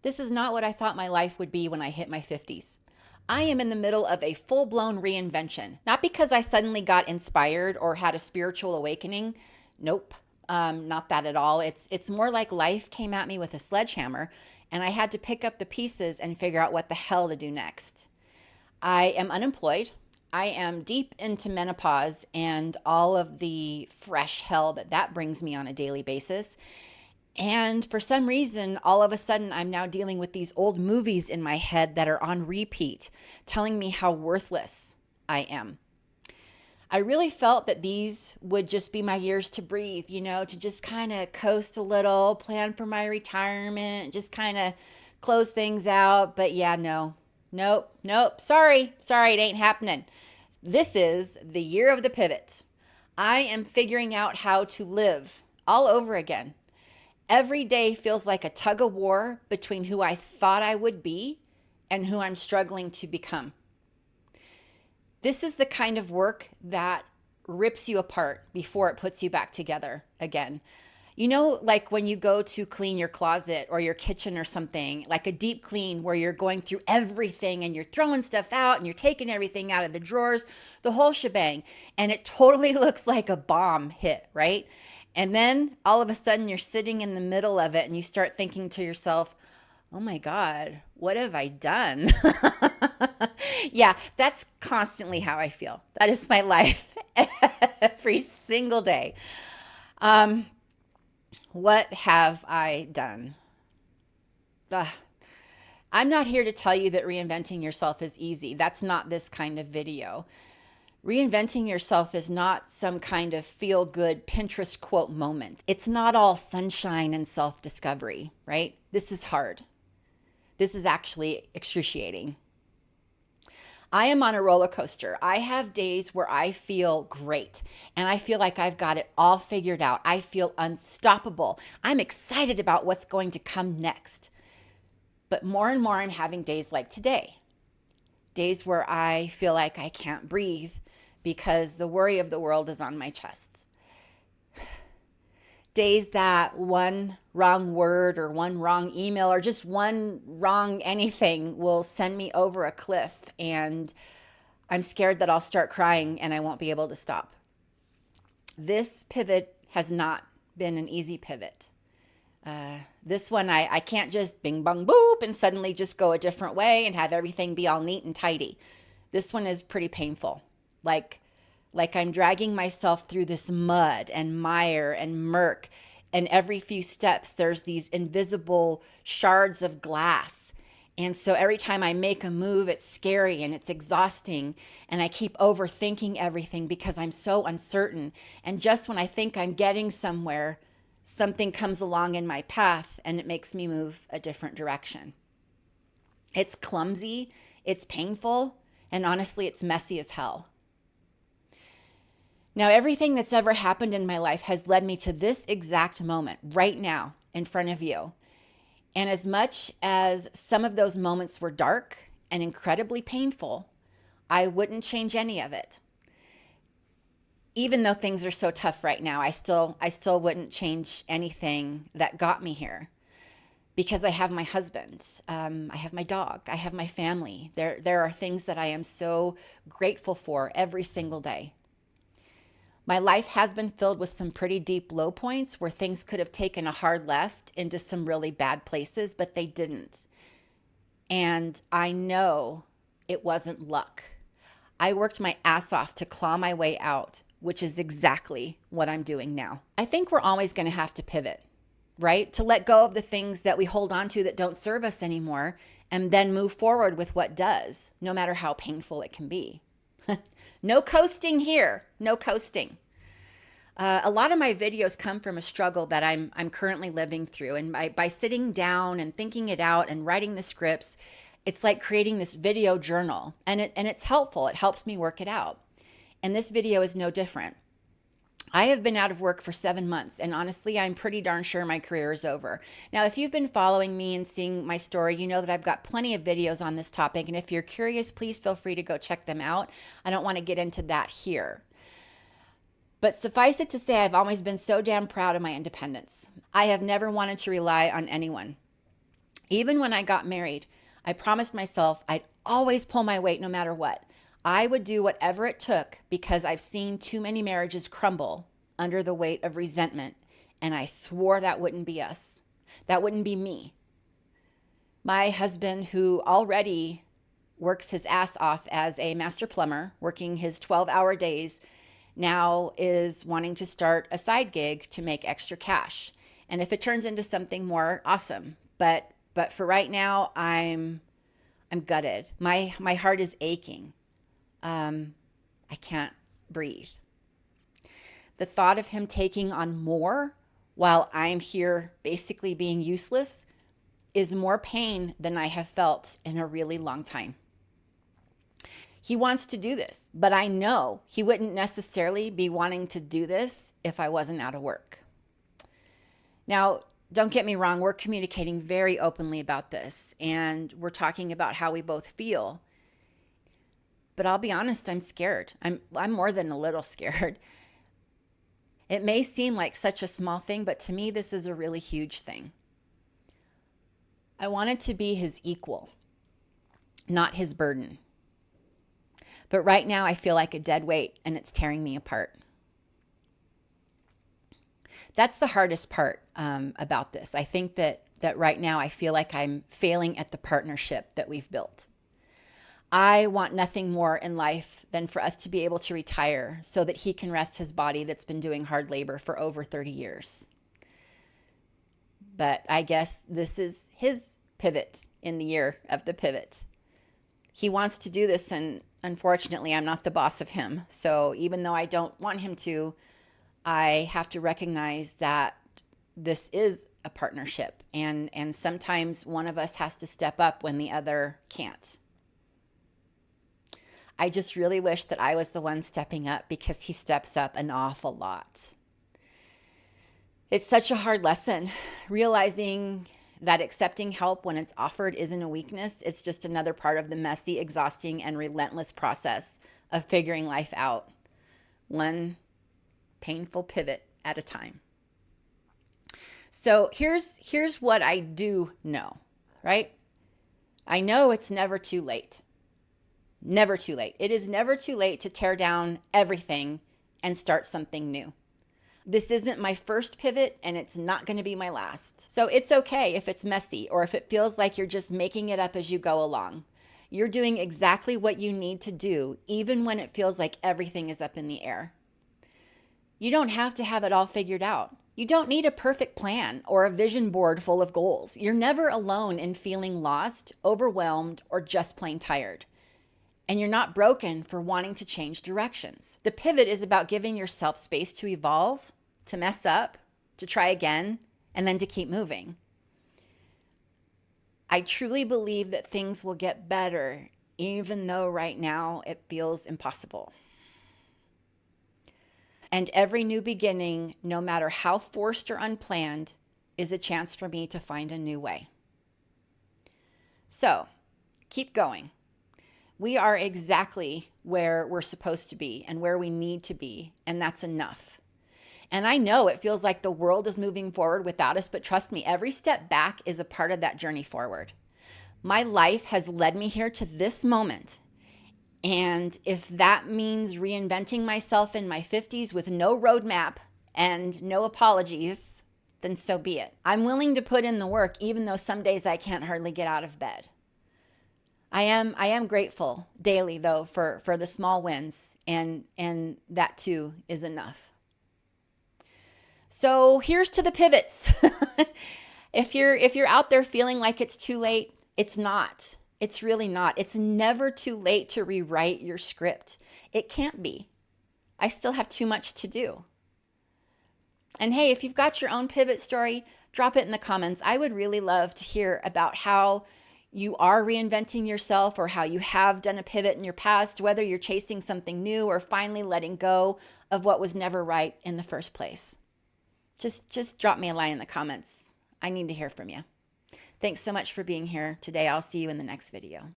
This is not what I thought my life would be when I hit my 50s. I am in the middle of a full blown reinvention, not because I suddenly got inspired or had a spiritual awakening. Nope, not that at all. It's more like life came at me with a sledgehammer and I had to pick up the pieces and figure out what the hell to do next. I am unemployed. I am deep into menopause and all of the fresh hell that brings me on a daily basis. And for some reason, all of a sudden, I'm now dealing with these old movies in my head that are on repeat, telling me how worthless I am. I really felt that these would just be my years to breathe, to just kind of coast a little, plan for my retirement, just kind of close things out. But yeah, no, nope, nope. Sorry, it ain't happening. This is the year of the pivot. I am figuring out how to live all over again. Every day feels like a tug of war between who I thought I would be and who I'm struggling to become. This is the kind of work that rips you apart before it puts you back together again. Like when you go to clean your closet or your kitchen or something, like a deep clean where you're going through everything and you're throwing stuff out and you're taking everything out of the drawers, the whole shebang. And it totally looks like a bomb hit, right? And then all of a sudden you're sitting in the middle of it and you start thinking to yourself, oh my God, what have I done? Yeah, that's constantly how I feel. That is my life every single day. Um, what have I done? Ugh. I'm not here to tell you that reinventing yourself is easy. That's not this kind of video. Reinventing yourself is not some kind of feel good Pinterest quote moment. It's not all sunshine and self discovery, right? This is hard. This is actually excruciating. I am on a roller coaster. I have days where I feel great and I feel like I've got it all figured out. I feel unstoppable. I'm excited about what's going to come next. But more and more, I'm having days like today, days where I feel like I can't breathe because the worry of the world is on my chest. Days that one wrong word or one wrong email or just one wrong anything will send me over a cliff, and I'm scared that I'll start crying and I won't be able to stop. This pivot has not been an easy pivot. This one, I can't just bing, bong, boop and suddenly just go a different way and have everything be all neat and tidy. This one is pretty painful. Like I'm dragging myself through this mud and mire and murk. And every few steps, there's these invisible shards of glass. And so every time I make a move, it's scary and it's exhausting. And I keep overthinking everything because I'm so uncertain. And just when I think I'm getting somewhere, something comes along in my path and it makes me move a different direction. It's clumsy, it's painful, and honestly, it's messy as hell. Now, everything that's ever happened in my life has led me to this exact moment right now in front of you. And as much as some of those moments were dark and incredibly painful, I wouldn't change any of it. Even though things are so tough right now, I still wouldn't change anything that got me here because I have my husband, I have my dog, I have my family. There are things that I am so grateful for every single day. My life has been filled with some pretty deep low points where things could have taken a hard left into some really bad places, but they didn't. And I know it wasn't luck. I worked my ass off to claw my way out, which is exactly what I'm doing now. I think we're always going to have to pivot, right? To let go of the things that we hold on to that don't serve us anymore and then move forward with what does, no matter how painful it can be. No coasting here, no coasting. A lot of my videos come from a struggle that I'm currently living through. And by sitting down and thinking it out and writing the scripts, it's like creating this video journal. And it's helpful. It helps me work it out. And this video is no different. I have been out of work for 7 months, and honestly, I'm pretty darn sure my career is over. Now, if you've been following me and seeing my story, you know that I've got plenty of videos on this topic, and if you're curious, please feel free to go check them out. I don't want to get into that here. But suffice it to say, I've always been so damn proud of my independence. I have never wanted to rely on anyone. Even when I got married, I promised myself I'd always pull my weight no matter what. I would do whatever it took because I've seen too many marriages crumble under the weight of resentment, and I swore that wouldn't be us. That wouldn't be me. My husband, who already works his ass off as a master plumber, working his 12-hour days, now is wanting to start a side gig to make extra cash. And if it turns into something more, awesome. But for right now, I'm gutted. My heart is aching. I can't breathe. The thought of him taking on more while I'm here basically being useless is more pain than I have felt in a really long time. He wants to do this, but I know he wouldn't necessarily be wanting to do this if I wasn't out of work. Now, don't get me wrong, we're communicating very openly about this, and we're talking about how we both feel. But I'll be honest, I'm scared. I'm more than a little scared. It may seem like such a small thing, but to me, this is a really huge thing. I wanted to be his equal, not his burden. But right now, I feel like a dead weight, and it's tearing me apart. That's the hardest part about this. I think that right now, I feel like I'm failing at the partnership that we've built. I want nothing more in life than for us to be able to retire so that he can rest his body that's been doing hard labor for over 30 years. But I guess this is his pivot in the year of the pivot. He wants to do this, and unfortunately, I'm not the boss of him. So even though I don't want him to, I have to recognize that this is a partnership, and sometimes one of us has to step up when the other can't. I just really wish that I was the one stepping up, because he steps up an awful lot. It's such a hard lesson, realizing that accepting help when it's offered isn't a weakness. It's just another part of the messy, exhausting, and relentless process of figuring life out, one painful pivot at a time. So here's what I do know, right? I know it's never too late. Never too late. It is never too late to tear down everything and start something new. This isn't my first pivot, and it's not going to be my last. So it's okay if it's messy, or if it feels like you're just making it up as you go along. You're doing exactly what you need to do, even when it feels like everything is up in the air. You don't have to have it all figured out. You don't need a perfect plan or a vision board full of goals. You're never alone in feeling lost, overwhelmed, or just plain tired. And you're not broken for wanting to change directions. The pivot is about giving yourself space to evolve, to mess up, to try again, and then to keep moving. I truly believe that things will get better, even though right now it feels impossible. And every new beginning, no matter how forced or unplanned, is a chance for me to find a new way. So, keep going. We are exactly where we're supposed to be and where we need to be, and that's enough. And I know it feels like the world is moving forward without us, but trust me, every step back is a part of that journey forward. My life has led me here to this moment. And if that means reinventing myself in my 50s with no roadmap and no apologies, then so be it. I'm willing to put in the work, even though some days I can't hardly get out of bed. I am grateful daily, though, for the small wins, and that too is enough. So here's to the pivots. If you're out there feeling like it's too late, it's not. It's really not. It's never too late to rewrite your script. It can't be. I still have too much to do. And hey, if you've got your own pivot story, drop it in the comments. I would really love to hear about how you are reinventing yourself, or how you have done a pivot in your past, whether you're chasing something new or finally letting go of what was never right in the first place. Just drop me a line in the comments. I need to hear from you. Thanks so much for being here today. I'll see you in the next video.